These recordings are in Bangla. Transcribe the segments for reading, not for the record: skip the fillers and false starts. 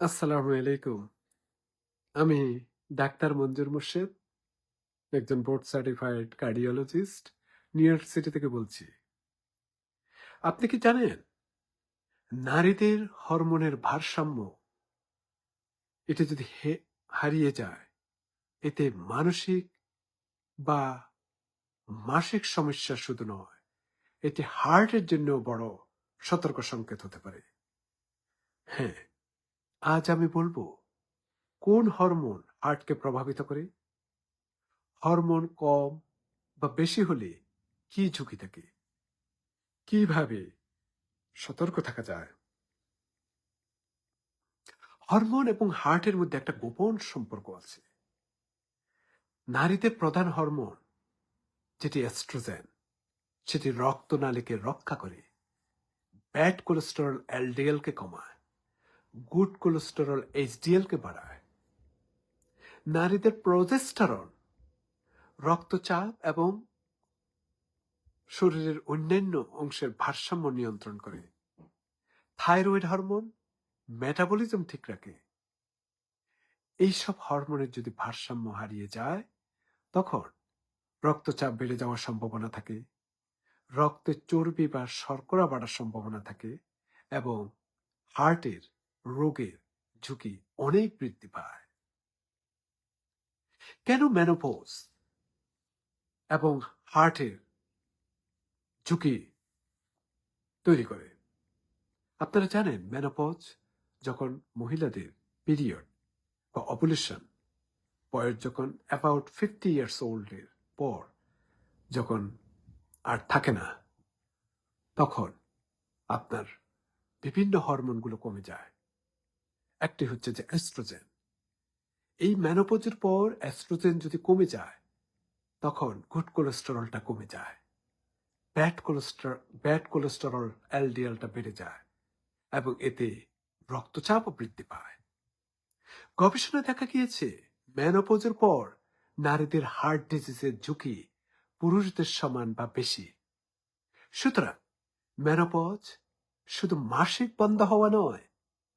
আসসালামু আলাইকুম। আমি ডাক্তার মঞ্জুর মোর্শেদ, একজন board certified cardiologist, new York city থেকে বলছি। আপনি কি জানেন, নারীদের হরমোনের ভারসাম্য এটা যদি হারিয়ে যায়, এতে মানসিক বা মাসিক সমস্যা শুধু নয়, এটি হার্টের জন্য বড় সতর্ক সংকেত হতে পারে। হ্যাঁ, আজ আমি বলবো কোন হরমোন হার্টকে প্রভাবিত করে, হরমোন কম বা বেশি হলে কি ঝুঁকি থাকে, কিভাবে সতর্ক থাকা যায়। হরমোন এবং হার্টের মধ্যে একটা গোপন সম্পর্ক আছে। নারীদের প্রধান হরমোন যেটি এস্ট্রোজেন, সেটি রক্তনালীকে রক্ষা করে, ব্যাড কোলেস্টেরল এলডিএল কে কমায়, গুড কোলেস্টেরল এইচডিএল কে বাড়ায়। নারীদের প্রজেস্টেরন রক্তচাপ এবং শরীরের অন্যান্য অংশের ভারসাম্য নিয়ন্ত্রণ করে। থাইরয়েড হরমোন মেটাবলিজম ঠিক রাখে। এইসব হরমোনের যদি ভারসাম্য হারিয়ে যায়, তখন রক্তচাপ বেড়ে যাওয়ার সম্ভাবনা থাকে, রক্তে চর্বি বা শর্করা বাড়ার সম্ভাবনা থাকে এবং হার্টের রোগের ঝুঁকি অনেক বৃদ্ধি পায়। কেন মেনোপজ এবং হার্টের ঝুঁকি তৈরি করে? আপনারা জানেন, মেনোপজ যখন মহিলাদের পিরিয়ড বা অপুলেশন বয়স যখন অ্যাবাউট 50 ইয়ার্স ওল্ডের পর যখন আর থাকে না, তখন আপনার বিভিন্ন হরমোনগুলো কমে যায়। একটি হচ্ছে যে এস্ট্রোজেন। এই মেনোপজের পর এস্ট্রোজেন যদি কমে যায়, তখন গুড কোলেস্টেরলটা কমে যায়, ব্যাড কোলেস্টেরল এলডিএলটা বেড়ে যায় এবং এতে রক্তচাপও বৃদ্ধি পায়। গবেষণায় দেখা গিয়েছে, মেনোপজের পর নারীদের হার্ট ডিজিজের ঝুঁকি পুরুষদের সমান বা বেশি। সুতরাং মেনোপজ শুধু মাসিক বন্ধ হওয়া নয়,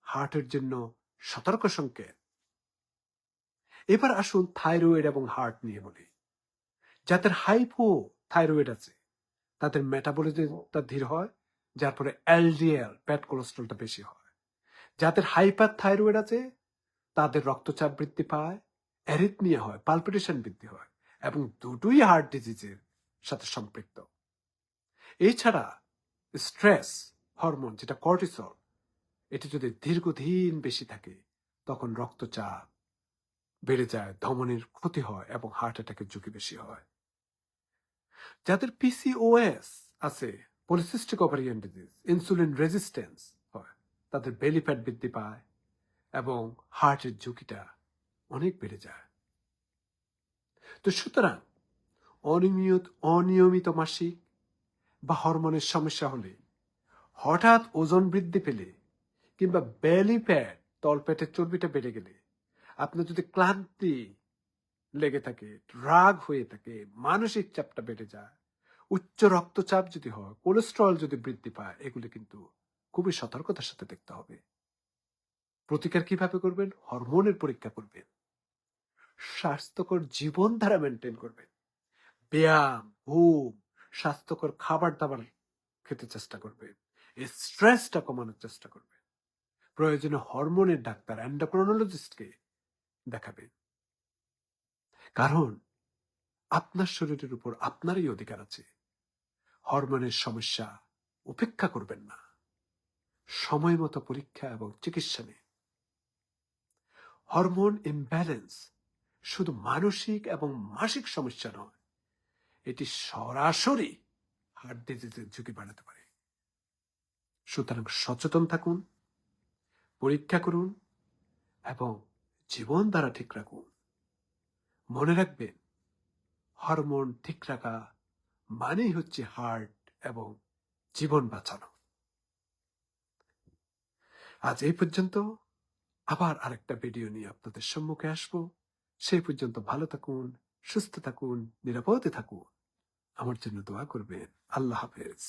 হার্টের জন্য সতর্ক সংকেত। এবার আসুন থাইরয়েড এবং হার্ট নিয়ে বলি। যাদের হাইপো থাইরয়েড আছে, তাদের মেটাবলিজমটা ধীর হয়, যার ফলে এলডিএল ব্যাড কোলেস্ট্রলটা বেশি হয়। যাদের হাইপার থাইরয়েড আছে, তাদের রক্তচাপ বৃদ্ধি পায়, অ্যারিথমিয়া হয়, পালপিটেশন বৃদ্ধি হয় এবং দুটোই হার্ট ডিজিজের সাথে সম্পৃক্ত। এছাড়া স্ট্রেস হরমোন যেটা কর্টিসল, এটি যদি দীর্ঘদিন বেশি থাকে, তখন রক্তচাপ বেড়ে যায়, ধমনীর ক্ষতি হয় এবং হার্ট অ্যাটাকের ঝুঁকি বেশি হয়। যাদের পিসিওএস আছে, polycystic ovarian disease, insulin resistance হয়, তাদের বেলি ফ্যাট বৃদ্ধি পায় এবং হার্টের ঝুঁকিটা অনেক বেড়ে যায়। তো সুতরাং অনিয়মিত মাসিক বা হরমোনের সমস্যা হলে, হঠাৎ ওজন বৃদ্ধি পেলে কিংবা বেলি ফ্যাট তলপেটের চর্বিটা বেড়ে গেলে, আপনার যদি ক্লান্তি লেগে থাকে, রাগ হয়ে থাকে, মানসিক চাপটা বেড়ে যায়, উচ্চ রক্তচাপ যদি হয়, কোলেস্ট্রল যদি বৃদ্ধি পায়, এগুলি কিন্তু খুবই সতর্কতার সাথে দেখতে হবে। প্রতিকার কিভাবে করবেন? হরমোনের পরীক্ষা করবেন, স্বাস্থ্যকর জীবনধারা মেনটেন করবেন, ব্যায়াম, ঘুম, স্বাস্থ্যকর খাবার দাবার খেতে চেষ্টা করবেন, এই স্ট্রেসটা কমানোর চেষ্টা করবেন। প্রয়োজনে হরমোনের ডাক্তার এন্ডোক্রিনোলজিস্টকে দেখাবেন। কারণ আপনার শরীরের উপর আপনারই অধিকার আছে। হরমোনের সমস্যা উপেক্ষা করবেন না, সময় মতো পরীক্ষা এবং চিকিৎসা নিন। হরমোন ইমব্যালেন্স শুধু মানসিক এবং মাসিক সমস্যা নয়, এটি সরাসরি হার্ট ডিজিজের ঝুঁকি বাড়াতে পারে। সুতরাং সচেতন থাকুন, পরীক্ষা করুন এবং জীবন ধারা ঠিক রাখুন। মনে রাখবেন, হরমোন ঠিক রাখা মানেই হচ্ছে হার্ট এবং জীবন বাঁচানো। আজ এই পর্যন্ত। আবার আরেকটা ভিডিও নিয়ে আপনাদের সম্মুখে আসবো। সেই পর্যন্ত ভালো থাকুন, সুস্থ থাকুন, নিরাপদে থাকুন। আমার জন্য দোয়া করবেন। আল্লাহ হাফেজ।